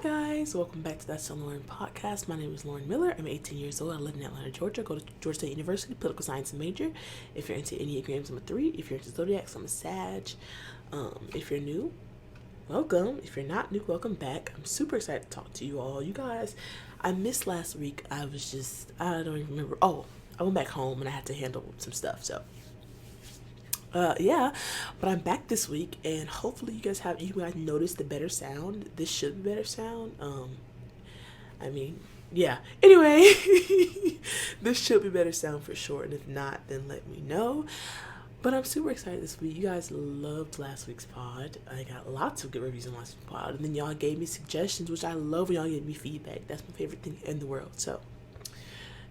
guys, welcome back to That's So Lauren podcast. My name is Lauren Miller. I'm 18 years old. I live in Atlanta, Georgia. Go to Georgia State University, political science major. If you're into Enneagrams, I'm a 3. If you're into Zodiacs, I'm a Sag. If you're new, welcome. If you're not new, welcome back. I'm super excited to talk to you all. You guys, I missed last week. I don't even remember. Oh, I went back home and I had to handle some stuff, so yeah, but I'm back this week, and hopefully you guys noticed the better sound. This should be better sound. Yeah. Anyway, this should be better sound for sure, and if not, then let me know. But I'm super excited this week. You guys loved last week's pod. I got lots of good reviews on last week's pod, and then y'all gave me suggestions, which I love when y'all give me feedback. That's my favorite thing in the world. So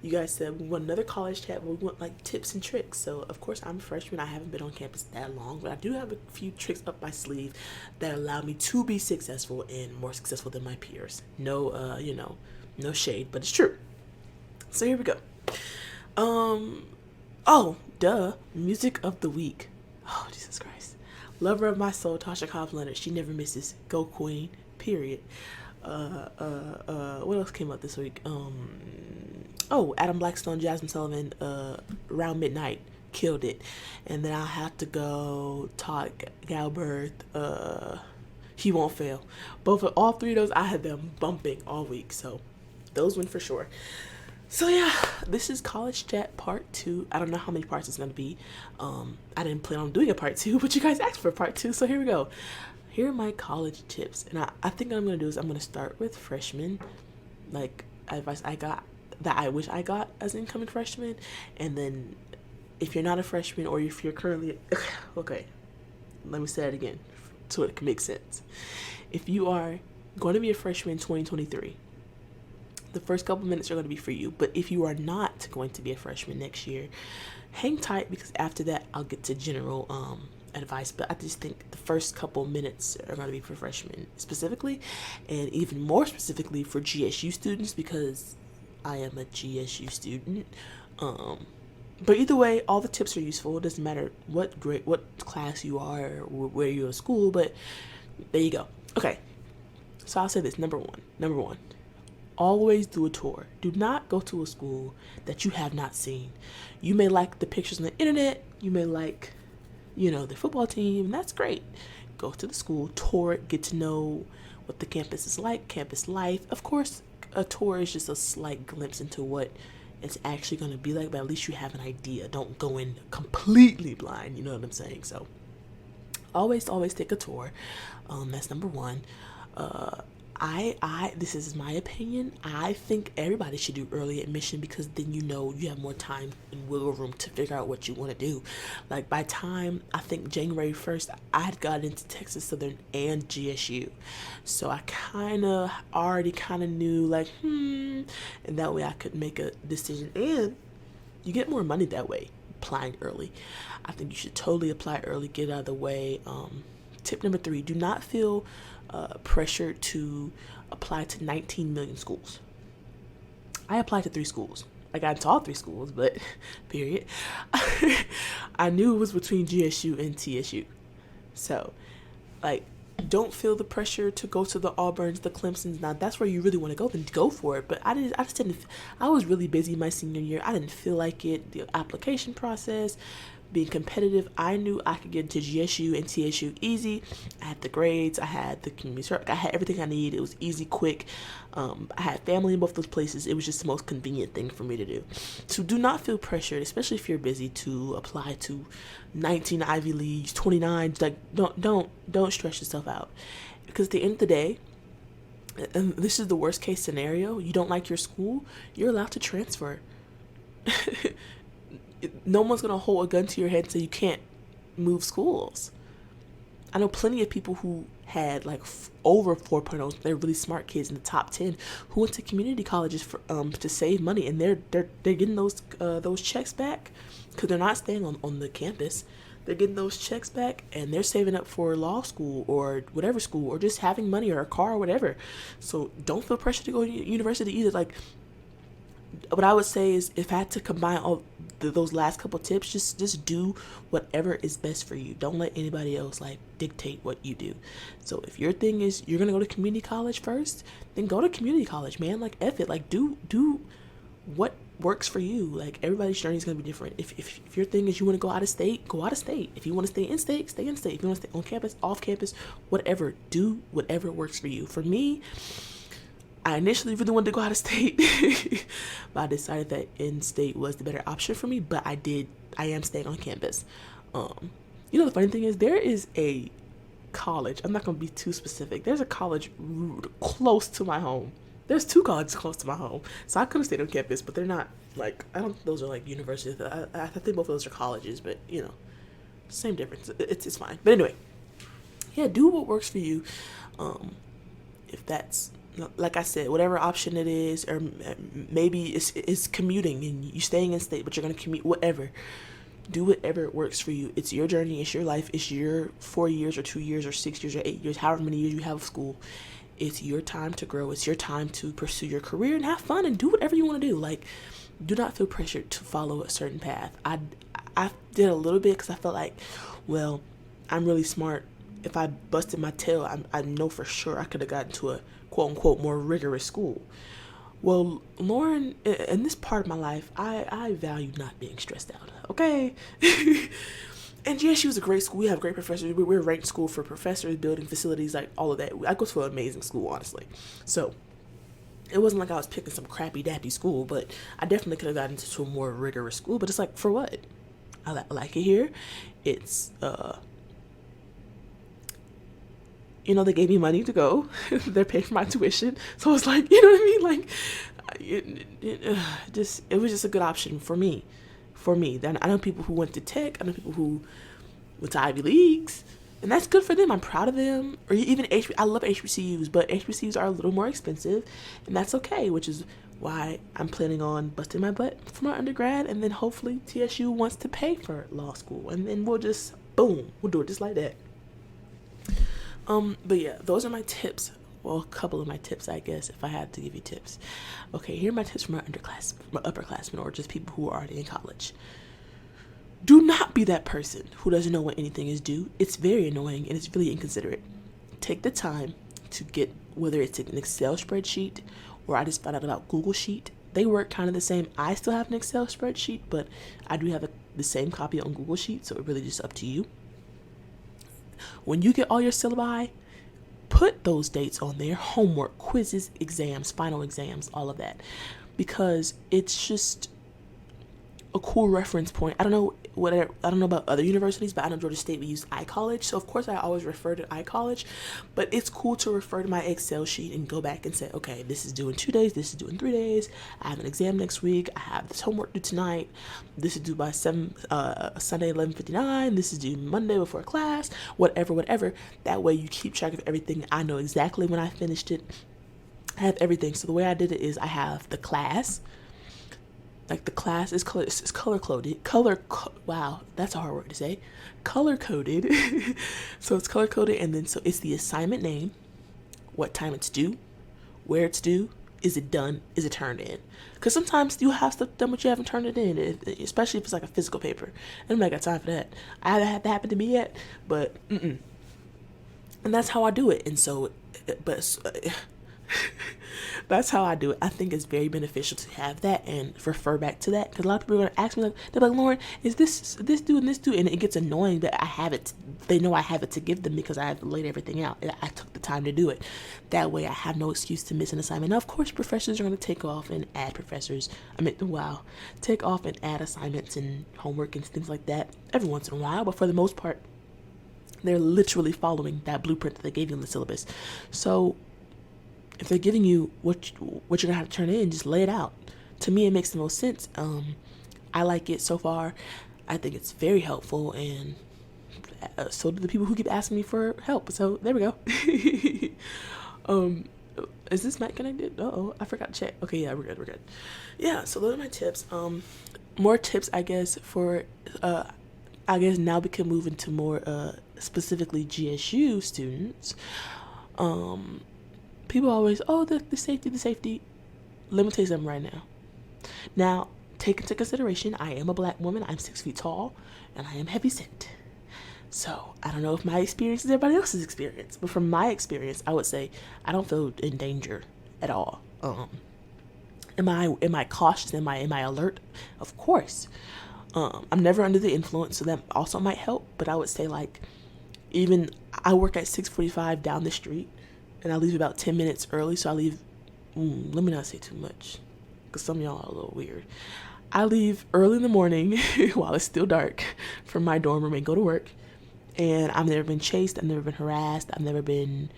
you guys said we want another college chat, but we want like tips and tricks. So of course I'm a freshman. I haven't been on campus that long, but I do have a few tricks up my sleeve that allow me to be successful and more successful than my peers. No, no shade, but it's true. So here we go. Music of the week. Oh, Jesus Christ. Lover of my soul, Tasha Cobbs Leonard. She never misses. Go Queen. Period. What else came up this week? Adam Blackstone, Jasmine Sullivan, Around Midnight, killed it. And then I'll have to go talk Galbert, He Won't Fail. All three of those, I had them bumping all week, so those went for sure. So yeah, this is College Chat Part 2. I don't know how many parts it's going to be. I didn't plan on doing a Part 2, but you guys asked for a Part 2, so here we go. Here are my college tips, and I think what I'm going to do is I'm going to start with freshmen, like advice I got that I wish I got as an incoming freshman, and then if you're not a freshman or if you're currently, okay, let me say it again so it can make sense. If you are going to be a freshman in 2023, the first couple minutes are going to be for you, but if you are not going to be a freshman next year, hang tight because after that I'll get to general advice, but I just think the first couple minutes are going to be for freshmen specifically, and even more specifically for GSU students because I am a GSU student. But either way, all the tips are useful. It doesn't matter what grade, what class you are, or where you're in school, but there you go. Okay, so I'll say this. Number one, always do a tour. Do not go to a school that you have not seen. You may like the pictures on the internet, you may like the football team, and that's great. Go to the school, tour it, get to know what the campus is like, campus life. Of course, a tour is just a slight glimpse into what it's actually going to be like, but at least you have an idea. Don't go in completely blind, you know what I'm saying? So always take a tour. That's number one. This is my opinion. I think everybody should do early admission because then you have more time and wiggle room to figure out what you want to do. Like by time, I think January 1st, I had got into Texas Southern and GSU. So I already knew and that way I could make a decision. And you get more money that way, applying early. I think you should totally apply early, get out of the way. Tip number 3, do not feel pressure to apply to 19 million schools. I applied to 3 schools. I got into all 3 schools, but period. I knew it was between GSU and TSU. So, don't feel the pressure to go to the Auburns, the Clemsons. Now, that's where you really want to go, then go for it. But I was really busy my senior year. I didn't feel like it. The application process, being competitive, I knew I could get into GSU and TSU easy. I had the grades, I had the community service, I had everything I needed. It was easy, quick. I had family in both those places. It was just the most convenient thing for me to do. So do not feel pressured, especially if you're busy, to apply to 19 Ivy Leagues, 29. Don't stress yourself out. Because at the end of the day, and this is the worst case scenario, you don't like your school, you're allowed to transfer. No one's going to hold a gun to your head and say you can't move schools. I know plenty of people who had over 4.0s. They're really smart kids in the top 10 who went to community colleges for to save money, and they're getting those checks back because they're not staying on the campus. They're getting those checks back, and they're saving up for law school or whatever school, or just having money or a car or whatever. So don't feel pressure to go to university either. what I would say is, if I had to combine all those last couple tips, just do whatever is best for you. Don't let anybody else like dictate what you do. So if your thing is you're gonna go to community college first, then go to community college, man. Like F it. Like do what works for you. Like everybody's journey is gonna be different. If your thing is you want to go out of state, go out of state. If you want to stay in state, stay in state. If you want to stay on campus, off campus, whatever, do whatever works for you. For me, I initially really wanted to go out of state, but I decided that in-state was the better option for me. But I am staying on campus. The funny thing is, there is a college. I'm not gonna be too specific. There's a college close to my home. There's two colleges close to my home, so I could have stayed on campus, but they're not like, I don't. Those are like universities. I think both of those are colleges, but same difference. It's fine. But anyway, yeah, do what works for you. If that's, like I said, whatever option it is, or maybe it's commuting and you staying in state, but you're gonna commute. Whatever, do whatever works for you. It's your journey. It's your life. It's your 4 years or 2 years or 6 years or 8 years, however many years you have of school. It's your time to grow. It's your time to pursue your career and have fun and do whatever you want to do. Like, do not feel pressured to follow a certain path. I did a little bit because I felt like, well, I'm really smart. If I busted my tail, I know for sure I could have gotten to a quote unquote more rigorous school. Well, Lauren, in this part of my life, I value not being stressed out. Okay. And yeah, she was a great school. We have great professors. We're a ranked school for professors, building facilities, like all of that. I go to an amazing school, honestly. So it wasn't like I was picking some crappy dappy school, but I definitely could have gotten into a more rigorous school. But it's like, for what? I like it here. It's they gave me money to go. They're paying for my tuition, so it's like, you know what I mean? Like, it was just a good option for me. Then I know people who went to tech. I know people who went to Ivy Leagues, and that's good for them. I'm proud of them. Or even I love HBCUs, but HBCUs are a little more expensive, and that's okay. Which is why I'm planning on busting my butt for my undergrad, and then hopefully TSU wants to pay for law school, and then we'll do it just like that. But yeah, those are my tips. Well, a couple of my tips, I guess, if I had to give you tips. Okay, here are my tips for my upperclassmen, or just people who are already in college. Do not be that person who doesn't know when anything is due. It's very annoying and it's really inconsiderate. Take the time to get, whether it's an Excel spreadsheet, or I just found out about Google Sheet. They work kind of the same. I still have an Excel spreadsheet, but I do have the same copy on Google Sheet, so it really just up to you. When you get all your syllabi, put those dates on there: homework, quizzes, exams, final exams, all of that, because it's just a cool reference point. I don't know about other universities, but I know Georgia State, we use iCollege, so of course I always refer to iCollege, but it's cool to refer to my Excel sheet and go back and say, okay, this is due in 2 days, this is due in 3 days, I have an exam next week, I have this homework due tonight, this is due by Sunday 11:59, this is due Monday before class, whatever. That way you keep track of everything. I know exactly when I finished it. I have everything. So the way I did it is, I have the class. Like, the class is color coded. Wow, that's a hard word to say. Color coded. So it's color coded, and then so it's the assignment name, what time it's due, where it's due, is it done, is it turned in? Because sometimes you have stuff done but you haven't turned it in, especially if it's like a physical paper. And I'm not got time for that. I haven't had that happen to me yet, but and that's how I do it. And so, that's how I do it. I think it's very beneficial to have that and refer back to that, because a lot of people are going to ask me, like, they're like, Lauren, is this due and this due? And it gets annoying that I have it. They know I have it to give them because I have laid everything out. I took the time to do it. That way I have no excuse to miss an assignment. Now, of course, professors are going to take off and add assignments and homework and things like that every once in a while, but for the most part, they're literally following that blueprint that they gave you in the syllabus. So if they're giving you what you're gonna have to turn in, just lay it out. To me, it makes the most sense. I like it so far. I think it's very helpful, and so do the people who keep asking me for help. So there we go. Is this mic connected? I forgot to check. Okay, yeah, we're good. Yeah, so those are my tips. More tips, I guess, for now we can move into more specifically GSU students. People always, the safety. Let me tell you something right now. Now, take into consideration, I am a black woman, I'm 6 feet tall, and I am heavy set. So I don't know if my experience is everybody else's experience, but from my experience, I would say I don't feel in danger at all. Am I cautious? Am I alert? Of course. I'm never under the influence, so that also might help. But I would say like, even I work at 6:45 down the street, and I leave about 10 minutes early. So I leave. Let me not say too much, because some of y'all are a little weird. I leave early in the morning while it's still dark from my dorm room and go to work. And I've never been chased. I've never been harassed. I've never been,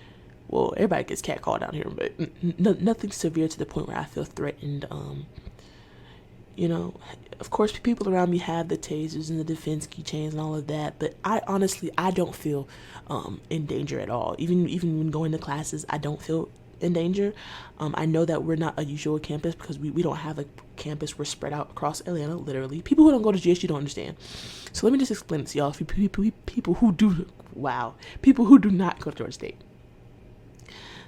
well, everybody gets catcalled down here, but nothing severe to the point where I feel threatened. Of course, people around me have the tasers and the defense keychains and all of that, but I don't feel in danger at all. Even when going to classes, I don't feel in danger. I know that we're not a usual campus because we don't have a campus. We're spread out across Atlanta, literally. People who don't go to GSU don't understand. So let me just explain this to y'all. People who do not go to Georgia State.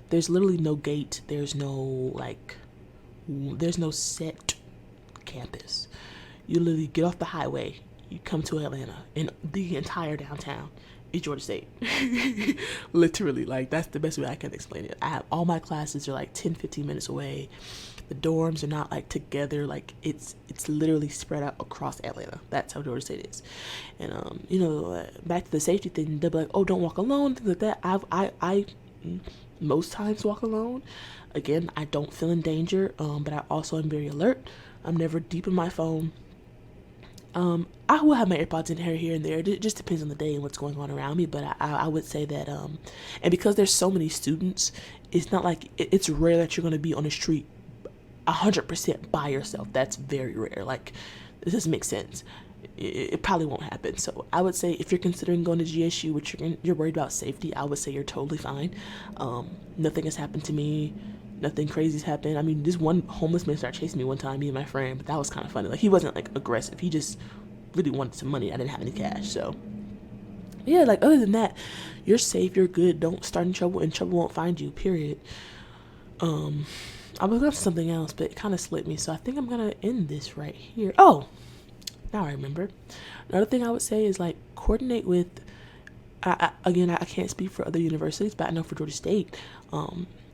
There's literally no gate. There's no set campus. You literally get off the highway, you come to Atlanta, and the entire downtown is Georgia State. Literally, like, that's the best way I can explain it. I have all my classes are like 10-15 minutes away. The dorms are not like together, like it's literally spread out across Atlanta. That's how Georgia State is. And back to the safety thing, they'll be like, oh, don't walk alone, things like that. I most times walk alone. Again, I don't feel in danger, but I also am very alert. I'm never deep in my phone. I will have my AirPods in here and there. It just depends on the day and what's going on around me. But I would say that, and because there's so many students, it's not like, it's rare that you're going to be on the street 100% by yourself. That's very rare. Like, this doesn't make sense. It probably won't happen. So I would say if you're considering going to GSU, which you're worried about safety, I would say you're totally fine. Nothing has happened to me. Nothing crazy's happened. I mean, this one homeless man started chasing me one time, me and my friend, but that was kind of funny. Like, he wasn't like aggressive. He just really wanted some money. I didn't have any cash. So yeah, like, other than that, you're safe, you're good. Don't start in trouble, and trouble won't find you, period. I was going to something else, but it kind of slipped me. So I think I'm going to end this right here. Oh, now I remember. Another thing I would say is, like, coordinate with, I can't speak for other universities, but I know for Georgia State,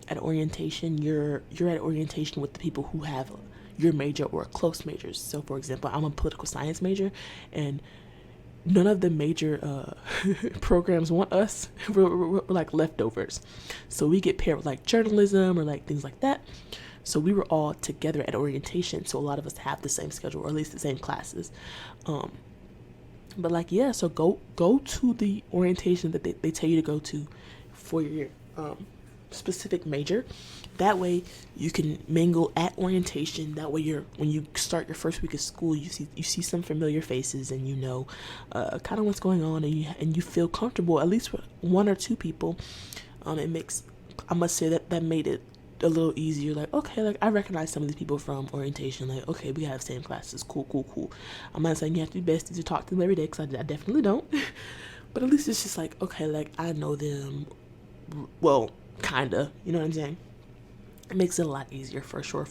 at orientation, you're at orientation with the people who have your major or close majors. So, for example, I'm a political science major, and none of the major programs want us. We're like leftovers. So we get paired with like journalism or like things like that. So we were all together at orientation. So a lot of us have the same schedule, or at least the same classes. But like, yeah, so go to the orientation that they tell you to go to for your specific major. That way you can mingle at orientation. That way when you start your first week of school, you see some familiar faces, and kind of what's going on, and you feel comfortable, at least with one or two people. I must say that made it a little easier. Like, okay, like, I recognize some of these people from orientation. Like, okay, we have the same classes. Cool. I'm not saying you have to be besties to talk to them every day, because I definitely don't. But at least it's just like, okay, like, I know them. Well, kinda, you know what I'm saying? It makes it a lot easier, for sure.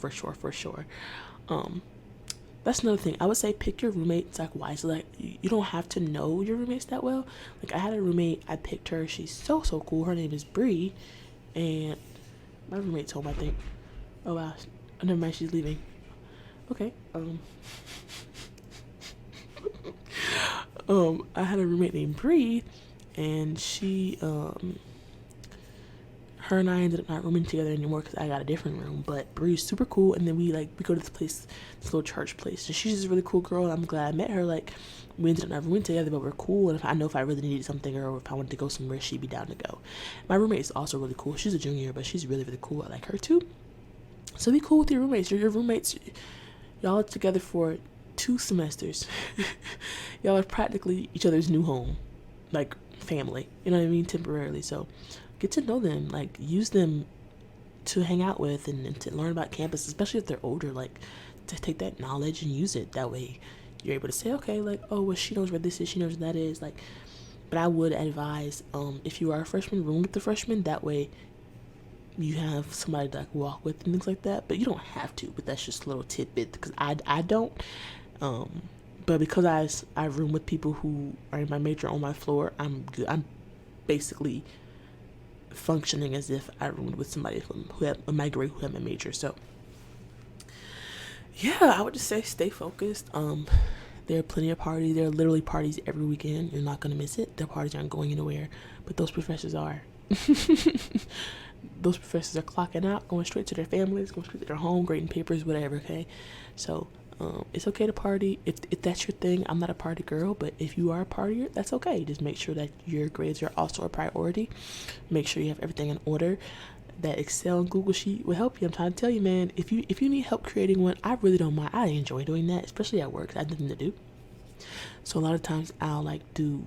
That's another thing. I would say pick your roommates, like, wisely. Like, you don't have to know your roommates that well. Like, I had a roommate, I picked her. She's so cool. Her name is Bree, and my roommate's home, I think. Oh wow, never mind, she's leaving. Okay. I had a roommate named Bree, and she her and I ended up not rooming together anymore because I got a different room. But Bree's super cool, and then we go to this little church place. So she's just a really cool girl, and I'm glad I met her. Like, we ended up not rooming together, but we're cool. And if I really needed something, or if I wanted to go somewhere, she'd be down to go. My roommate is also really cool. She's a junior, but she's really, really cool. I like her too. So be cool with your roommates. Your roommates, y'all are together for 2 semesters. Y'all are practically each other's new home, like family. You know what I mean? Temporarily. So get to know them, like, use them to hang out with and to learn about campus, especially if they're older, like, to take that knowledge and use it. That way you're able to say, okay, like, oh, well, she knows where this is, she knows where that is, like. But I would advise, if you are a freshman, room with the freshmen. That way you have somebody to like walk with and things like that, but you don't have to. But that's just a little tidbit because I don't. But because I room with people who are in my major on my floor, I'm good. I'm basically functioning as if I roomed with somebody who had my grade, who had my major. So yeah, I would just say stay focused. There are plenty of parties. There are literally parties every weekend. You're not gonna miss it. The parties aren't going anywhere, but those professors are. Those professors are clocking out, going straight to their families, going straight to their home, grading papers, whatever. Okay, so it's okay to party if that's your thing. I'm not a party girl, but if you are a partier, that's okay. Just make sure that your grades are also a priority. Make sure you have everything in order. That Excel and Google Sheet will help you. I'm trying to tell you, man. If you need help creating one, I really don't mind. I enjoy doing that, especially at work. I have nothing to do, so a lot of times I'll like do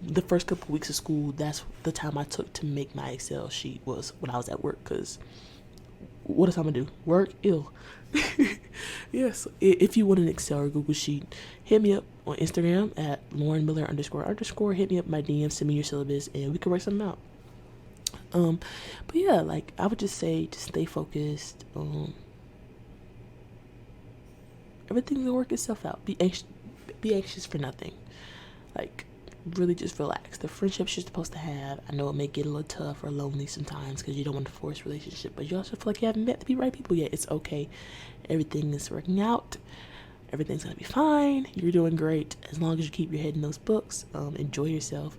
the first couple of weeks of school. That's the time I took to make my Excel sheet, was when I was at work, because what else I'm gonna do? Work? Ill. Yes. If you want an Excel or Google sheet, hit me up on Instagram at Lauren Miller __. Hit me up my DM, send me your syllabus, and we can work something out. But yeah, like I would just say, just stay focused. Everything will work itself out. Be anxious for nothing. Like, really just relax. The friendships you're supposed to have, I know it may get a little tough or lonely sometimes because you don't want to force relationship, but you also feel like you haven't met the right people yet. It's okay. Everything is working out. Everything's gonna be fine. You're doing great as long as you keep your head in those books. Enjoy yourself.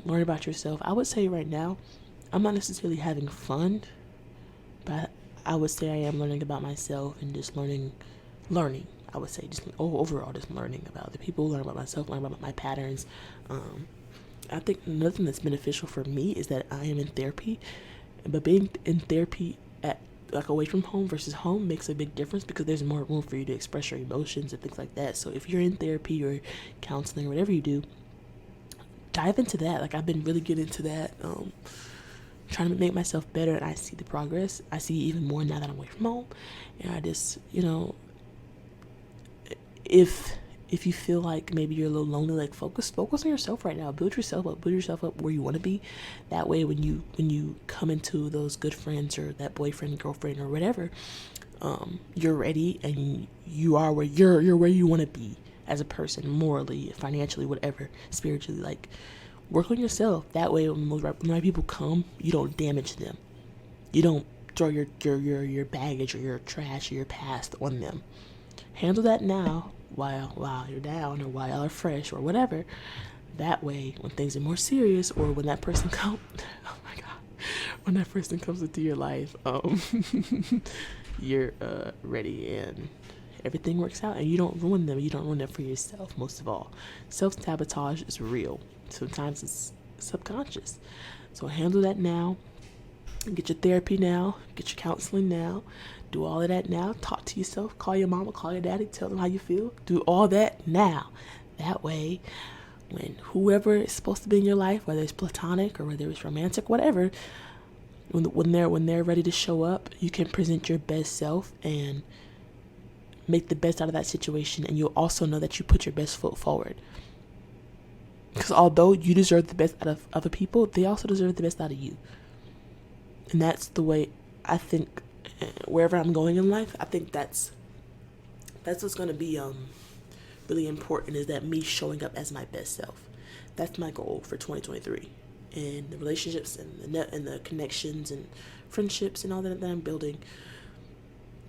Learn about yourself. I would say right now, I'm not necessarily having fun, but I would say I am learning about myself and just learning. I would say just overall just learning about the people, learning about myself, learning about my patterns. I think another thing that's beneficial for me is that I am in therapy, but being in therapy at like away from home versus home makes a big difference because there's more room for you to express your emotions and things like that. So if you're in therapy or counseling or whatever you do, dive into that. Like I've been really getting into that. Trying to make myself better, and I see the progress. I see even more now that I'm away from home, and I just, if you feel like maybe you're a little lonely, like focus on yourself right now. Build yourself up where you want to be. That way, when you come into those good friends or that boyfriend, girlfriend, or whatever, you're ready and you are where you're where you want to be as a person, morally, financially, whatever, spiritually. Like, work on yourself. That way, when the right people come, you don't damage them. You don't throw your baggage or your trash or your past on them. Handle that now while you're down or while you're fresh or whatever. That way, when things are more serious or when that person comes, oh my God, when that person comes into your life, you're ready and everything works out, and you don't ruin them. You don't ruin them for yourself. Most of all, self-sabotage is real. Sometimes it's subconscious. So handle that now. Get your therapy now. Get your counseling now. Do all of that now. Talk to yourself. Call your mama. Call your daddy. Tell them how you feel. Do all that now. That way, when whoever is supposed to be in your life, whether it's platonic or whether it's romantic, whatever, when they're ready to show up, you can present your best self and make the best out of that situation. And you'll also know that you put your best foot forward. Because although you deserve the best out of other people, they also deserve the best out of you. And that's the way I think, wherever I'm going in life, I think that's what's going to be really important, is that me showing up as my best self. That's my goal for 2023. And the relationships and the connections and friendships and all that I'm building,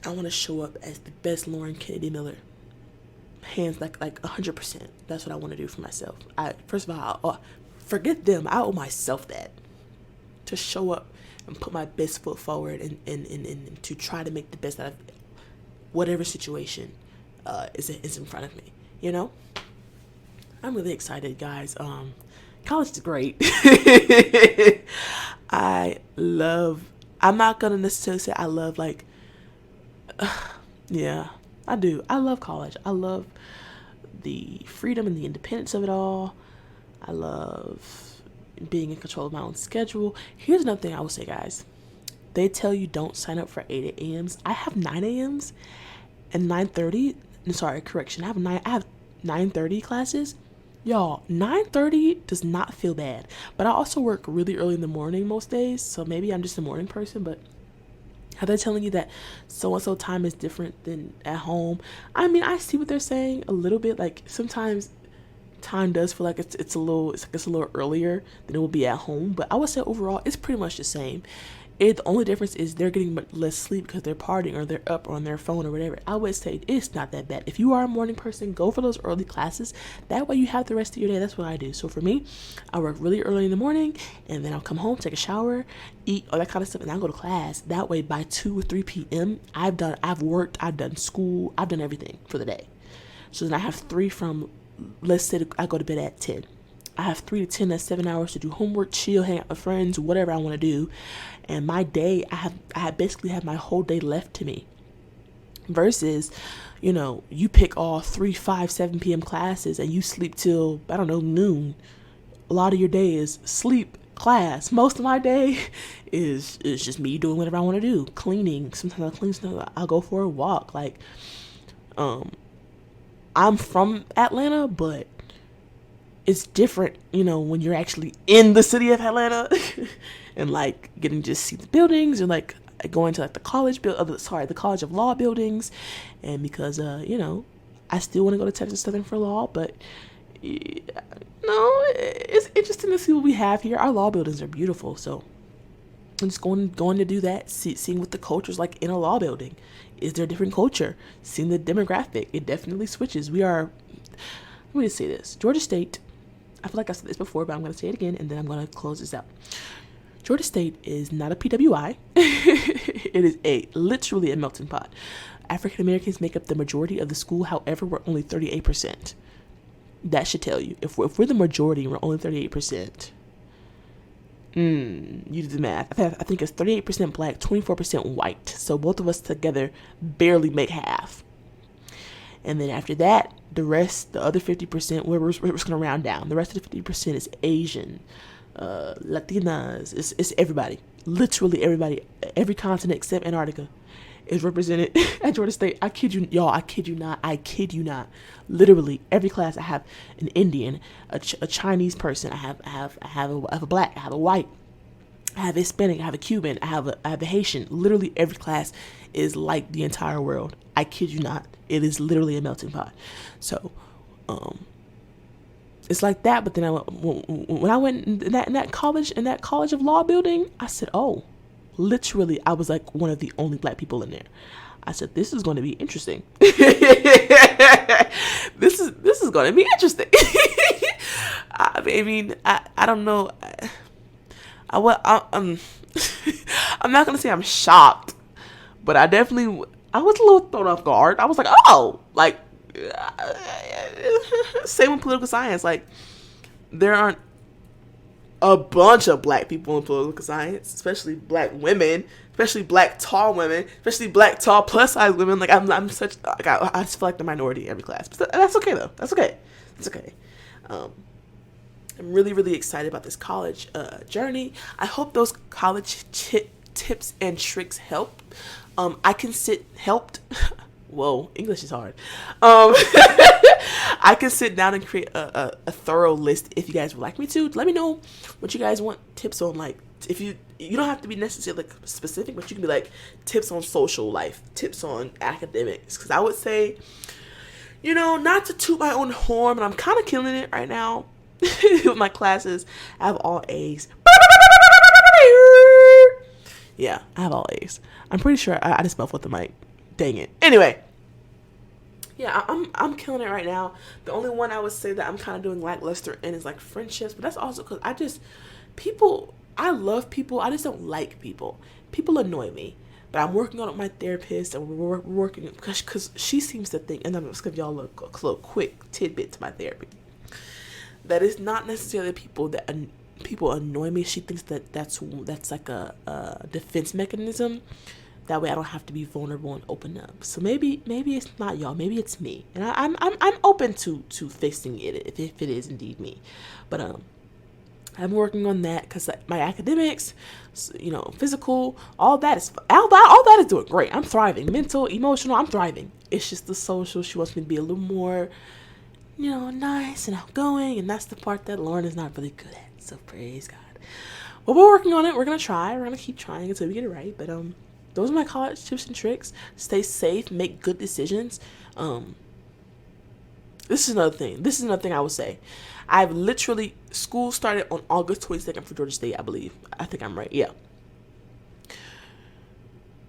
I want to show up as the best Lauren Kennedy Miller. Hands like 100%. That's what I want to do for myself. First of all, forget them. I owe myself that, to show up and put my best foot forward and to try to make the best out of whatever situation is in front of me. I'm really excited, guys. College is great. I'm not gonna necessarily say I love yeah, I do. I love college. I love the freedom and the independence of it all. I love being in control of my own schedule. Here's another thing I will say, guys. They tell you don't sign up for 8 a.m.s. I have 9 a.m.s and 9:30. Sorry, correction. I have 9:30 classes. Y'all, 9:30 does not feel bad. But I also work really early in the morning most days, so maybe I'm just a morning person, but how they're telling you that so and so time is different than at home. I mean, I see what they're saying a little bit. Like sometimes time does feel like it's a little earlier than it will be at home, but I would say overall it's pretty much the same. The only difference is they're getting less sleep because they're partying or they're up on their phone or whatever. I would say it's not that bad. If you are a morning person, go for those early classes. That way you have the rest of your day. That's what I do. So for me, I work really early in the morning and then I'll come home, take a shower, eat, all that kind of stuff, and I'll go to class. That way by 2 or 3 p.m., I've worked, I've done school, I've done everything for the day. So then I have 3 from, let's say I go to bed at 10. I have 3 to 10, that's 7 hours to do homework, chill, hang out with friends, whatever I want to do. And my day, I basically have my whole day left to me. Versus, you pick all 3, 5, 7 p.m. classes and you sleep till, I don't know, noon. A lot of your day is sleep, class. Most of my day is just me doing whatever I want to do. Cleaning. Sometimes I'll clean stuff. I'll go for a walk. Like, I'm from Atlanta, but it's different, when you're actually in the city of Atlanta and like getting to see the buildings and like going to like the College of Law buildings. And because, I still want to go to Texas Southern for law, but it's interesting to see what we have here. Our law buildings are beautiful. So I'm just going to do that, seeing what the culture's like in a law building. Is there a different culture? Seeing the demographic. It definitely switches. Let me just say this. Georgia State, I feel like I said this before, but I'm going to say it again, and then I'm going to close this out. Georgia State is not a PWI. It is literally a melting pot. African Americans make up the majority of the school. However, we're only 38%. That should tell you. If we're the majority and we're only 38%, you do the math. I think it's 38% black, 24% white. So both of us together barely make half. And then after that, the other 50%, we're just going to round down. The rest of the 50% is Asian, Latinas. It's everybody. Literally everybody. Every continent except Antarctica is represented at Georgia State. I kid you, y'all. I kid you not. Literally every class, I have an Indian, a Chinese person. I have a black. I have a white. I have a Hispanic. I have a Cuban. I have a Haitian. Literally every class is like the entire world. I kid you not. It is literally a melting pot. So, it's like that. But then when I went in that college of law building, I said, oh, literally, I was like one of the only black people in there. I said, this is going to be interesting. This is going to be interesting. I mean, I don't know. I'm not going to say I'm shocked, but I was a little thrown off guard. I was like, oh, like, same with political science. Like, there aren't a bunch of black people in political science, especially black women, especially black tall women, especially black tall plus size women. Like, I'm such, like, I just feel like the minority in every class. But that's okay though. That's okay. It's okay. I'm really, really excited about this college journey. I hope those college tips and tricks help. Helped. Whoa, English is hard. I can sit down and create a thorough list if you guys would like me to. Let me know what you guys want tips on. Like, if you don't have to be necessarily like specific, but you can be like tips on social life, tips on academics. Because I would say, not to toot my own horn, but I'm kind of killing it right now with my classes. I have all A's. Yeah, I have all A's. I'm pretty sure I just muffled the mic. Dang it. Anyway. Yeah, I'm killing it right now. The only one I would say that I'm kind of doing lackluster in is like friendships, but that's also because I love people. I just don't like people. People annoy me, but I'm working on it with my therapist, and we're working because she seems to think, and I'm just gonna give y'all a little quick tidbit to my therapy. That is not necessarily people that people annoy me. She thinks that's like a defense mechanism. That way I don't have to be vulnerable and open up. So maybe it's not y'all. Maybe it's me. And I'm open to fixing it if it is indeed me. But I'm working on that because my academics, physical, all that is doing great. I'm thriving. Mental, emotional, I'm thriving. It's just the social. She wants me to be a little more nice and outgoing, and that's the part that Lauren is not really good at. So praise God. Well, we're working on it. We're gonna try. We're gonna keep trying until we get it right. But those are my college tips and tricks. Stay safe. Make good decisions. This is another thing. This is another thing I would say. I've literally school started on August 22nd for Georgia State, I believe. I think I'm right. Yeah.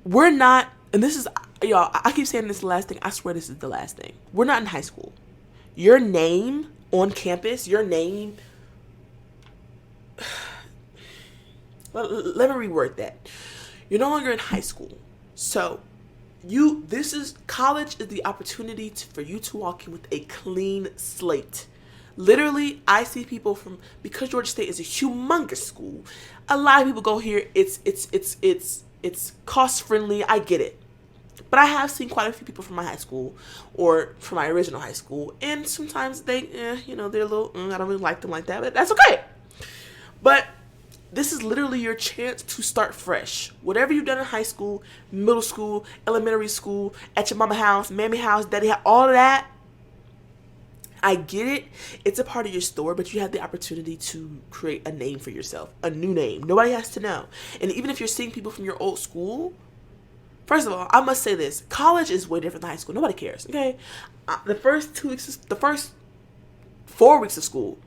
We're not, and this is, y'all, I keep saying this is the last thing. I swear this is the last thing. We're not in high school. Your name on campus, your name, let me reword that. You're no longer in high school. So college is the opportunity for you to walk in with a clean slate. Literally, I see people because Georgia State is a humongous school, a lot of people go here. It's cost friendly. I get it. But I have seen quite a few people from my high school or from my original high school. And sometimes they're a little, I don't really like them like that, but that's okay. But this is literally your chance to start fresh. Whatever you've done in high school, middle school, elementary school, at your mama house, mammy house, daddy house, all of that. I get it. It's a part of your story, but you have the opportunity to create a name for yourself, a new name. Nobody has to know. And even if you're seeing people from your old school, first of all, I must say this. College is way different than high school. Nobody cares, okay? The first 4 weeks of school,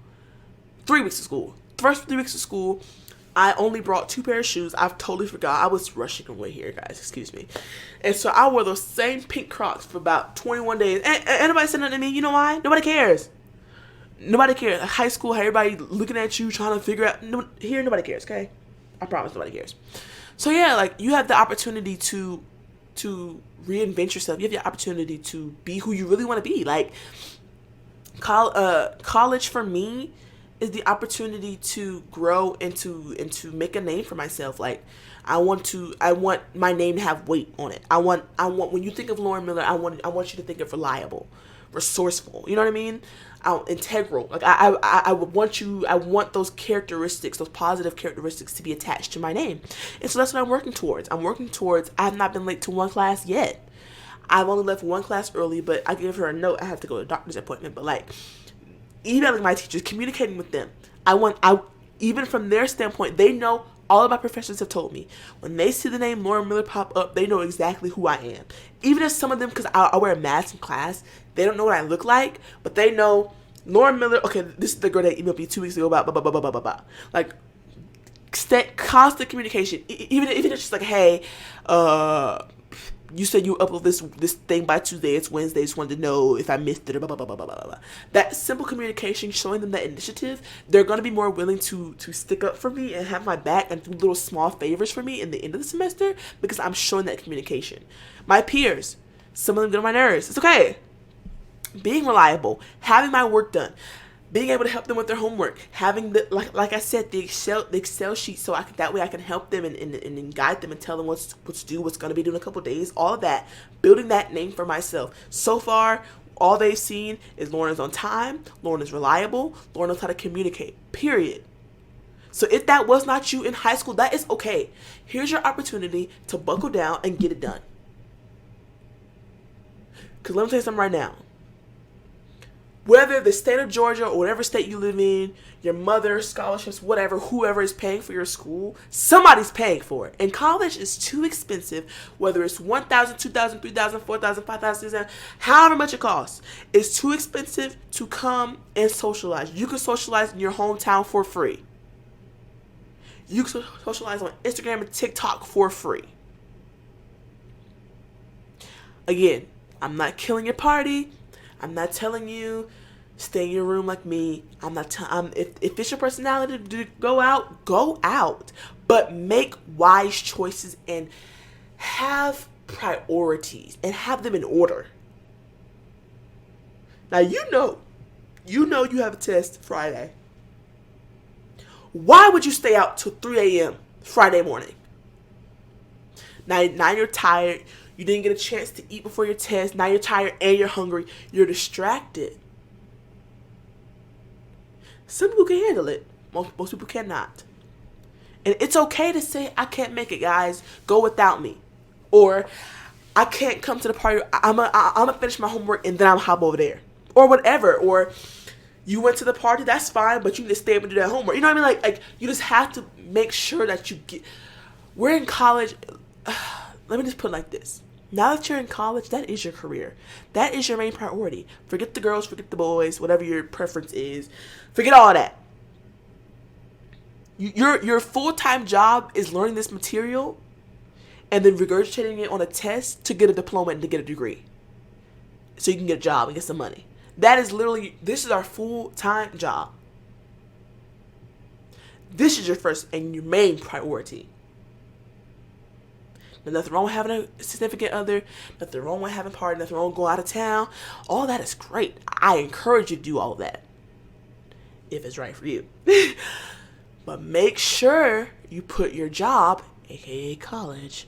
3 weeks of school, the first 3 weeks of school, I only brought 2 pairs of shoes. I've totally forgot. I was rushing away here, guys. Excuse me. And so I wore those same pink Crocs for about 21 days. And anybody said nothing to me. You know why? Nobody cares. Nobody cares. High school, everybody looking at you, trying to figure out. Here, nobody cares, okay? I promise nobody cares. So yeah, like, you have the opportunity to reinvent yourself. You have the opportunity to be who you really want to be. Like, college for me is the opportunity to grow and to make a name for myself. Like, I want my name to have weight on it. I want when you think of Lauren Miller, I want you to think of reliable, resourceful. You know what I mean? Integral. Like, I want those characteristics, those positive characteristics to be attached to my name. And so that's what I'm working towards. I have not been late to one class yet. I've only left one class early, but I gave her a note. I have to go to a doctor's appointment, but like, emailing my teachers, communicating with them. Even from their standpoint, they know. All of my professors have told me, when they see the name Lauren Miller pop up, they know exactly who I am. Even if some of them, because I wear a mask in class, they don't know what I look like, but they know Lauren Miller. Okay, this is the girl that emailed me 2 weeks ago about blah blah blah blah blah blah. Like, constant communication. Even if it's just like, hey, you said you upload this thing by Tuesday, it's Wednesday, just wanted to know if I missed it, or blah, blah, blah, blah, blah, blah. That simple communication, showing them that initiative, they're going to be more willing to stick up for me and have my back and do little small favors for me in the end of the semester, because I'm showing that communication. My peers, some of them get on my nerves. It's okay. Being reliable, having my work done, being able to help them with their homework, having like I said, the Excel sheet, so that way I can help them and guide them and tell them what's to do, what's going to be done in a couple of days, all of that, building that name for myself. So far, all they've seen is Lauren is on time, Lauren is reliable, Lauren knows how to communicate, period. So if that was not you in high school, that is okay. Here's your opportunity to buckle down and get it done. Because let me tell you something right now. Whether the state of Georgia or whatever state you live in, your mother, scholarships, whatever, whoever is paying for your school, somebody's paying for it. And college is too expensive, whether it's $1,000, $2,000, $3,000, $4,000, $5,000, $6,000, however much it costs. It's too expensive to come and socialize. You can socialize in your hometown for free. You can socialize on Instagram and TikTok for free. Again, I'm not killing your party. I'm not telling you stay in your room like me. If it's your personality to go out. But make wise choices and have priorities and have them in order. Now you know you have a test Friday. Why would you stay out till 3 a.m. Friday morning? Now you're tired. You didn't get a chance to eat before your test. Now you're tired and you're hungry. You're distracted. Some people can handle it. Most people cannot. And it's okay to say, I can't make it, guys. Go without me. Or, I can't come to the party. I'm gonna finish my homework and then I'll hop over there. or whatever, or you went to the party, that's fine, but you need to stay up and do that homework. You know what I mean? Like you just have to make sure that you get. We're in college. Let me just put it like this. Now that you're in college, that is your career. That is your main priority. Forget the girls, forget the boys, whatever your preference is. Forget all that. Your full-time job is learning this material and then regurgitating it on a test to get a diploma and to get a degree. So you can get a job and get some money. That is literally, this is our full-time job. This is your first and your main priority. There's nothing wrong with having a significant other, nothing wrong with having a party, nothing wrong with going out of town. All that is great. I encourage you to do all that if it's right for you. But make sure you put your job, aka college,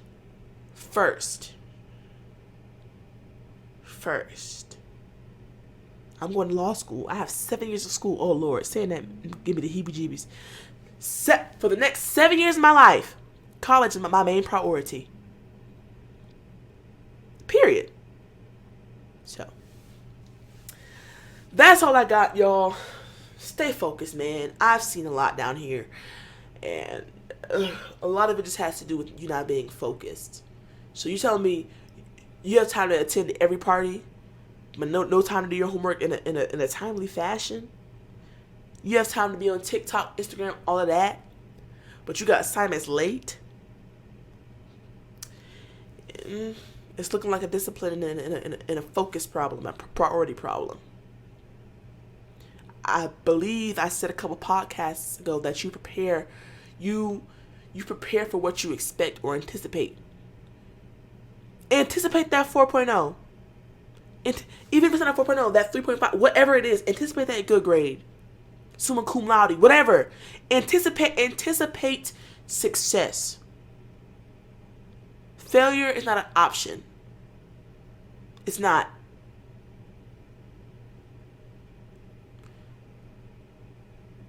first. I'm going to law school. I have 7 years of school. Oh, Lord. Saying that, give me the heebie-jeebies. For the next 7 years of my life, college is my main priority. Period. So, that's all I got, y'all. Stay focused, man. I've seen a lot down here. And a lot of it just has to do with you not being focused. So, you telling me you have time to attend every party, but no time to do your homework in a timely fashion? You have time to be on TikTok, Instagram, all of that, but you got assignments late? It's looking like a discipline and a focus problem, a priority problem. I believe I said a couple podcasts ago that you prepare for what you expect or anticipate. Anticipate that 4.0. Even if it's not a 4.0, that 3.5, whatever it is, anticipate that good grade. Summa cum laude, whatever. Anticipate success. Failure is not an option. It's not.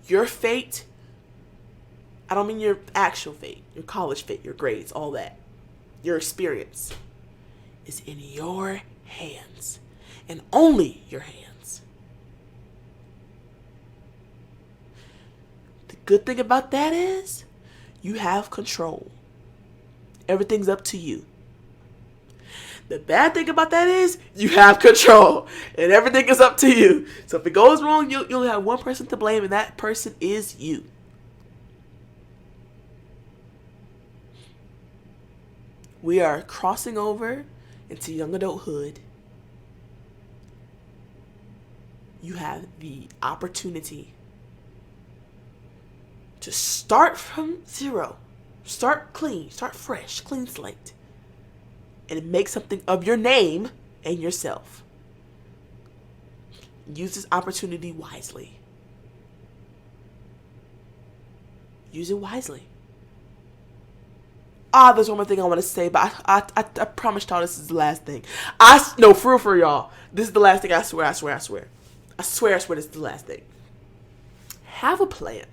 Your fate, I don't mean your actual fate, your college fate, your grades, all that. Your experience is in your hands. And only your hands. The good thing about that is you have control. Everything's up to you. The bad thing about that is you have control and everything is up to you. So if it goes wrong, you'll have one person to blame, and that person is you. We are crossing over into young adulthood. You have the opportunity to start from zero. Start clean, start fresh, clean slate. And make something of your name and yourself. Use this opportunity wisely. Use it wisely. There's one more thing I want to say, but I promise y'all this is the last thing. No, for real, y'all. This is the last thing, I swear. I swear this is the last thing. Have a plan.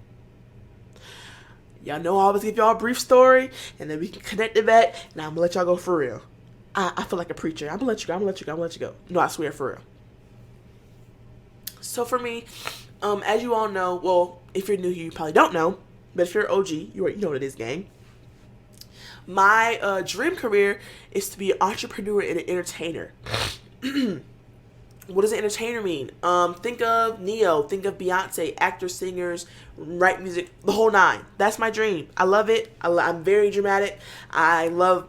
Y'all know I always give y'all a brief story, and then we can connect it back, and I'm going to let y'all go for real. I feel like a preacher. I'm going to let you go. No, I swear, for real. So for me, as you all know, well, if you're new here, you probably don't know, but if you're OG, you know what it is, gang. My dream career is to be an entrepreneur and an entertainer. What does an entertainer mean? Think of Neo, think of Beyonce, actors, singers, write music, the whole nine. That's my dream. I love it. I'm very dramatic. I love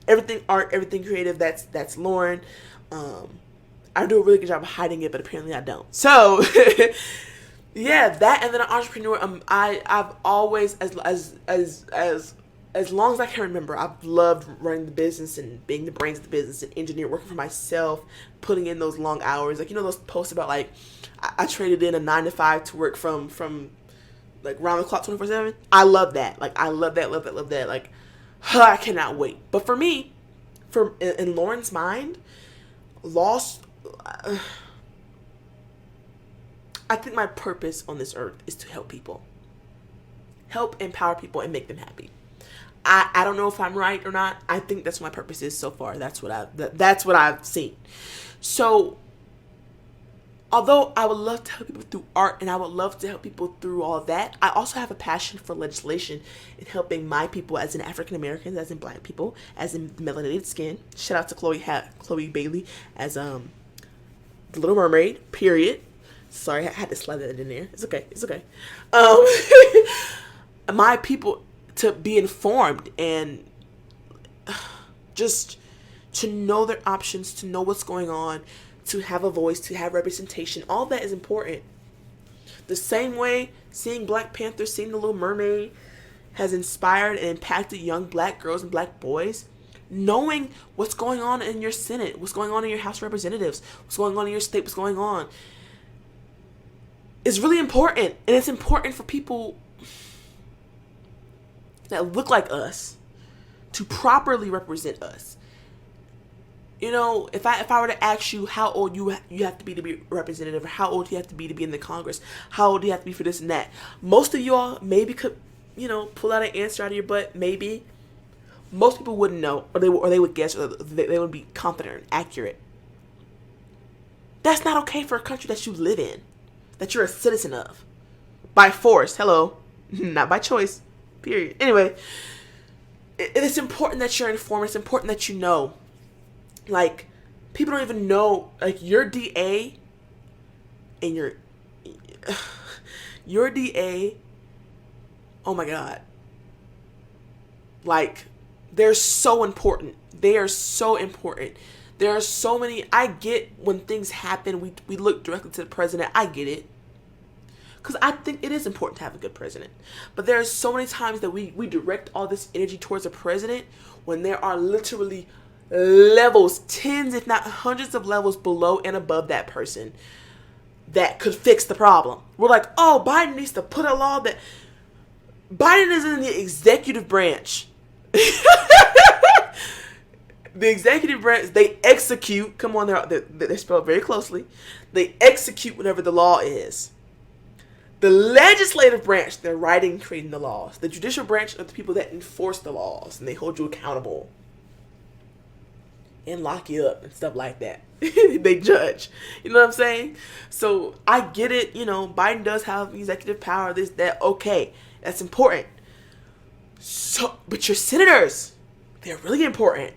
everything art, everything creative. That's Lauren. I do a really good job of hiding it, but apparently I don't. So, yeah, that, and then an entrepreneur. I've always, as long as I can remember, I've loved running the business and being the brains of the business and engineer, working for myself, putting in those long hours. Like, you know those posts about, like, I traded in a 9 to 5 to work from like, round the clock 24/7. I love that. Like, I love that. Like, I cannot wait. But for me, in Lauren's mind, I think my purpose on this earth is to help people. Help empower people and make them happy. I don't know if I'm right or not. I think that's what my purpose is so far. That's what I've seen. So although I would love to help people through art and I would love to help people through all of that, I also have a passion for legislation and helping my people, as in African Americans, as in black people, as in melanated skin. Shout out to Chloe Bailey as the Little Mermaid. Period. Sorry, I had to slide that in there. It's okay. It's okay. My people to be informed and just to know their options, to know what's going on, to have a voice, to have representation. All that is important. The same way seeing Black Panther, seeing The Little Mermaid has inspired and impacted young black girls and black boys. Knowing what's going on in your Senate, what's going on in your House of Representatives, what's going on in your state, what's going on, is really important. And it's important for people that look like us to properly represent us. You know, if I were to ask you how old you have to be a representative, or how old you have to be in the Congress, how old do you have to be for this and that, most of y'all maybe could, pull out an answer out of your butt, maybe. Most people wouldn't know, or they would guess, or they would be confident and accurate. That's not okay for a country that you live in, that you're a citizen of. By force, hello, not by choice, period. Anyway, it's important that you're informed, it's important that you know. Like, people don't even know, like, your DA and your DA, oh my God. Like, they're so important. They are so important. There are so many, I get when things happen, we look directly to the president. I get it. Because I think it is important to have a good president. But there are so many times that we direct all this energy towards a president when there are literally levels, tens if not hundreds of levels below and above that person that could fix the problem. We're like, oh, Biden needs to put a law that... Biden is in the executive branch. The executive branch, they execute. Come on, they're spelled very closely. They execute whatever the law is. The legislative branch, they're writing, creating the laws. The judicial branch are the people that enforce the laws, and they hold you accountable and lock you up and stuff like that. They judge. You know what I'm saying? So I get it. Biden does have executive power, this, that. Okay, that's important. So, but your senators, they're really important.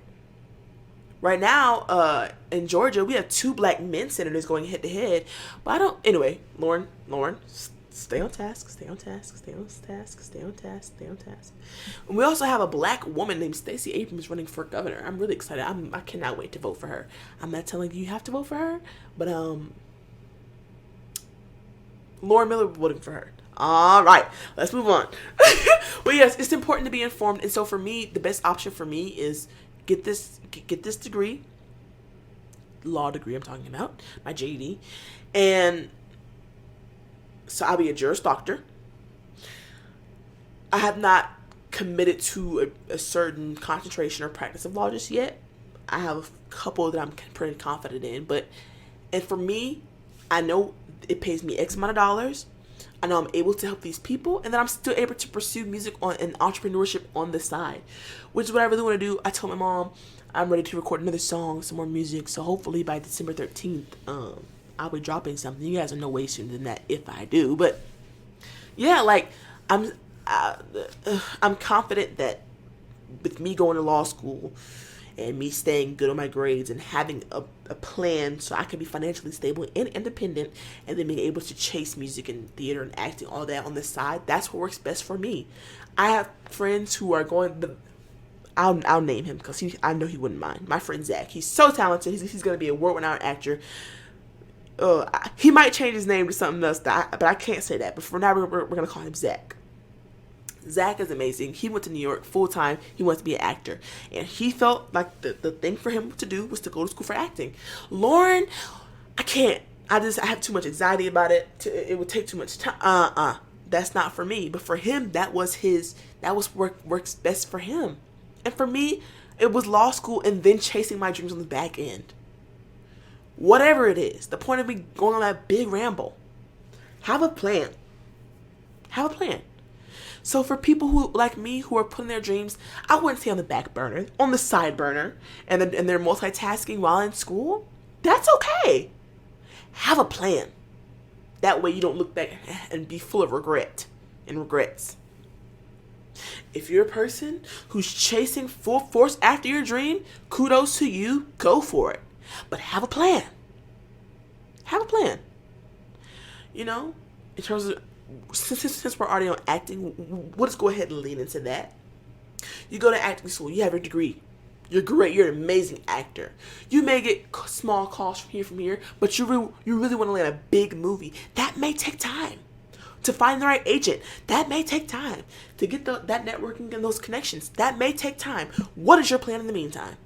Right now, in Georgia, we have 2 black men senators going head to head. But I don't. Anyway, Lauren, stay on task. Stay on task. Stay on task. Stay on task. Stay on task. And we also have a black woman named Stacey Abrams running for governor. I'm really excited. I cannot wait to vote for her. I'm not telling you have to vote for her, but Lauren Miller voting for her. All right, let's move on. But yes, it's important to be informed, and so for me, the best option for me is get this degree, law degree I'm talking about, my JD, and so I'll be a Juris Doctor. I have not committed to a certain concentration or practice of law just yet. I have a couple that I'm pretty confident in, and for me, I know it pays me X amount of dollars. I know I'm able to help these people, and then I'm still able to pursue music and entrepreneurship on the side, which is what I really want to do. I told my mom I'm ready to record another song, some more music, so hopefully by December 13th, I'll be dropping something. You guys will know way sooner than that if I do, but yeah, like, I'm confident that with me going to law school and me staying good on my grades and having a plan so I can be financially stable and independent, and then being able to chase music and theater and acting, all that on the side, that's what works best for me. I have friends who are going... I'll name him because I know he wouldn't mind. My friend Zach. He's so talented. He's going to be a world-renowned actor. He might change his name to something else, but I can't say that. But for now, we're going to call him Zach. Zach is amazing. He went to New York full time. He wants to be an actor. And he felt like the thing for him to do was to go to school for acting. Lauren, I can't. I have too much anxiety about it. It would take too much time. That's not for me. But for him, that was works best for him. And for me, it was law school and then chasing my dreams on the back end. Whatever it is, the point of me going on that big ramble. Have a plan. Have a plan. So for people who, like me, who are putting their dreams, I wouldn't say on the back burner, on the side burner, and they're multitasking while in school, that's okay. Have a plan. That way you don't look back and be full of regret and regrets. If you're a person who's chasing full force after your dream, kudos to you. Go for it. But have a plan. Have a plan. You know, in terms of, since we're already on acting, we'll just go ahead and lean into that. You go to acting school. You have your degree. You're great. You're an amazing actor. You may get small calls from here, but you really want to land a big movie. That may take time. To find the right agent, that may take time. To get that networking and those connections, that may take time. What is your plan in the meantime?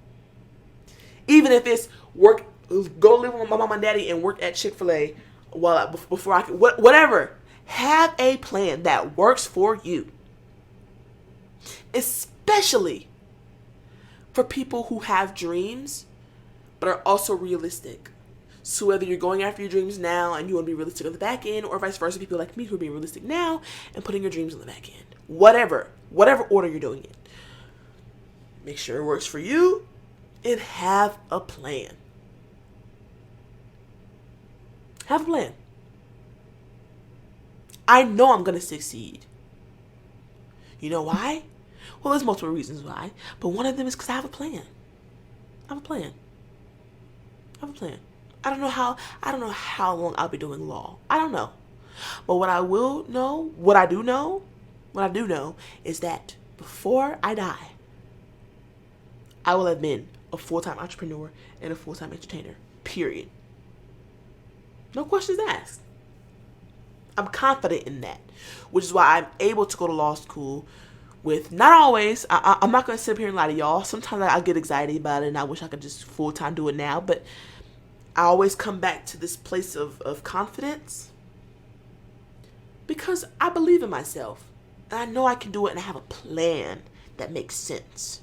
Even if it's go live with my mom and daddy and work at Chick-fil-A before I can, whatever. Have a plan that works for you. Especially for people who have dreams, but are also realistic. So whether you're going after your dreams now and you want to be realistic on the back end, or vice versa, people like me who are being realistic now and putting your dreams on the back end. Whatever order you're doing it. Make sure it works for you and have a plan. Have a plan. I know I'm going to succeed. You know why? Well, there's multiple reasons why, but one of them is because I have a plan. I have a plan. I don't know how long I'll be doing law. I don't know. But what I do know is that before I die, I will have been a full-time entrepreneur and a full-time entertainer. Period. No questions asked. I'm confident in that, which is why I'm able to go to law school with, not always, I'm not going to sit up here and lie to y'all. Sometimes I get anxiety about it and I wish I could just full-time do it now, but I always come back to this place of confidence because I believe in myself and I know I can do it and I have a plan that makes sense.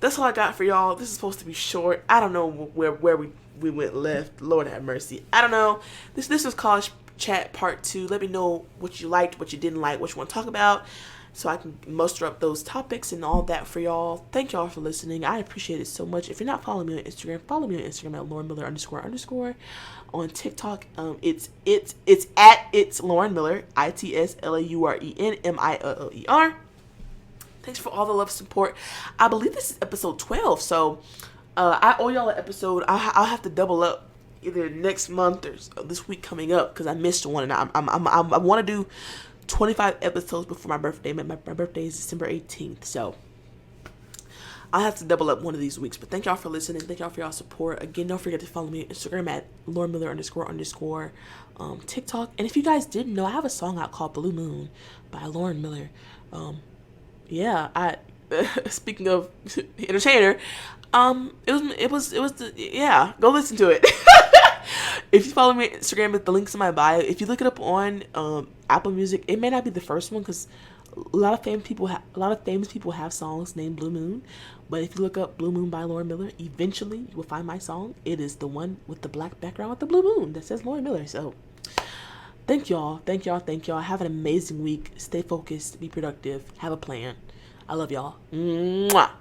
That's all I got for y'all. This is supposed to be short. I don't know where we went left. Lord have mercy. I don't know. This was College Chat Part 2. Let me know what you liked, what you didn't like, what you want to talk about, so I can muster up those topics and all that for y'all. Thank y'all for listening. I appreciate it so much. If you're not following me on Instagram, follow me on Instagram at Lauren Miller __. On TikTok, it's Lauren Miller, ITSLAUREN Thanks for all the love and support. I believe this is episode 12, so I owe y'all an episode. I'll have to double up either next month or this week coming up because I missed one, and I want to do 25 episodes before my birthday. My birthday is December 18th, so I'll have to double up one of these weeks. But thank y'all for listening. Thank y'all for y'all support. Again, don't forget to follow me on Instagram at Lauren Miller __. TikTok. And if you guys didn't know, I have a song out called Blue Moon by Lauren Miller. Speaking of entertainer, it was go listen to it. If you follow me on Instagram, the link's in my bio. If you look it up on Apple Music, it may not be the first one because a lot of famous people have songs named Blue Moon. But if you look up Blue Moon by Lauren Miller, eventually you will find my song. It is the one with the black background with the blue moon that says Lauren Miller. So thank y'all. Have an amazing week. Stay focused. Be productive. Have a plan. I love y'all. Mwah.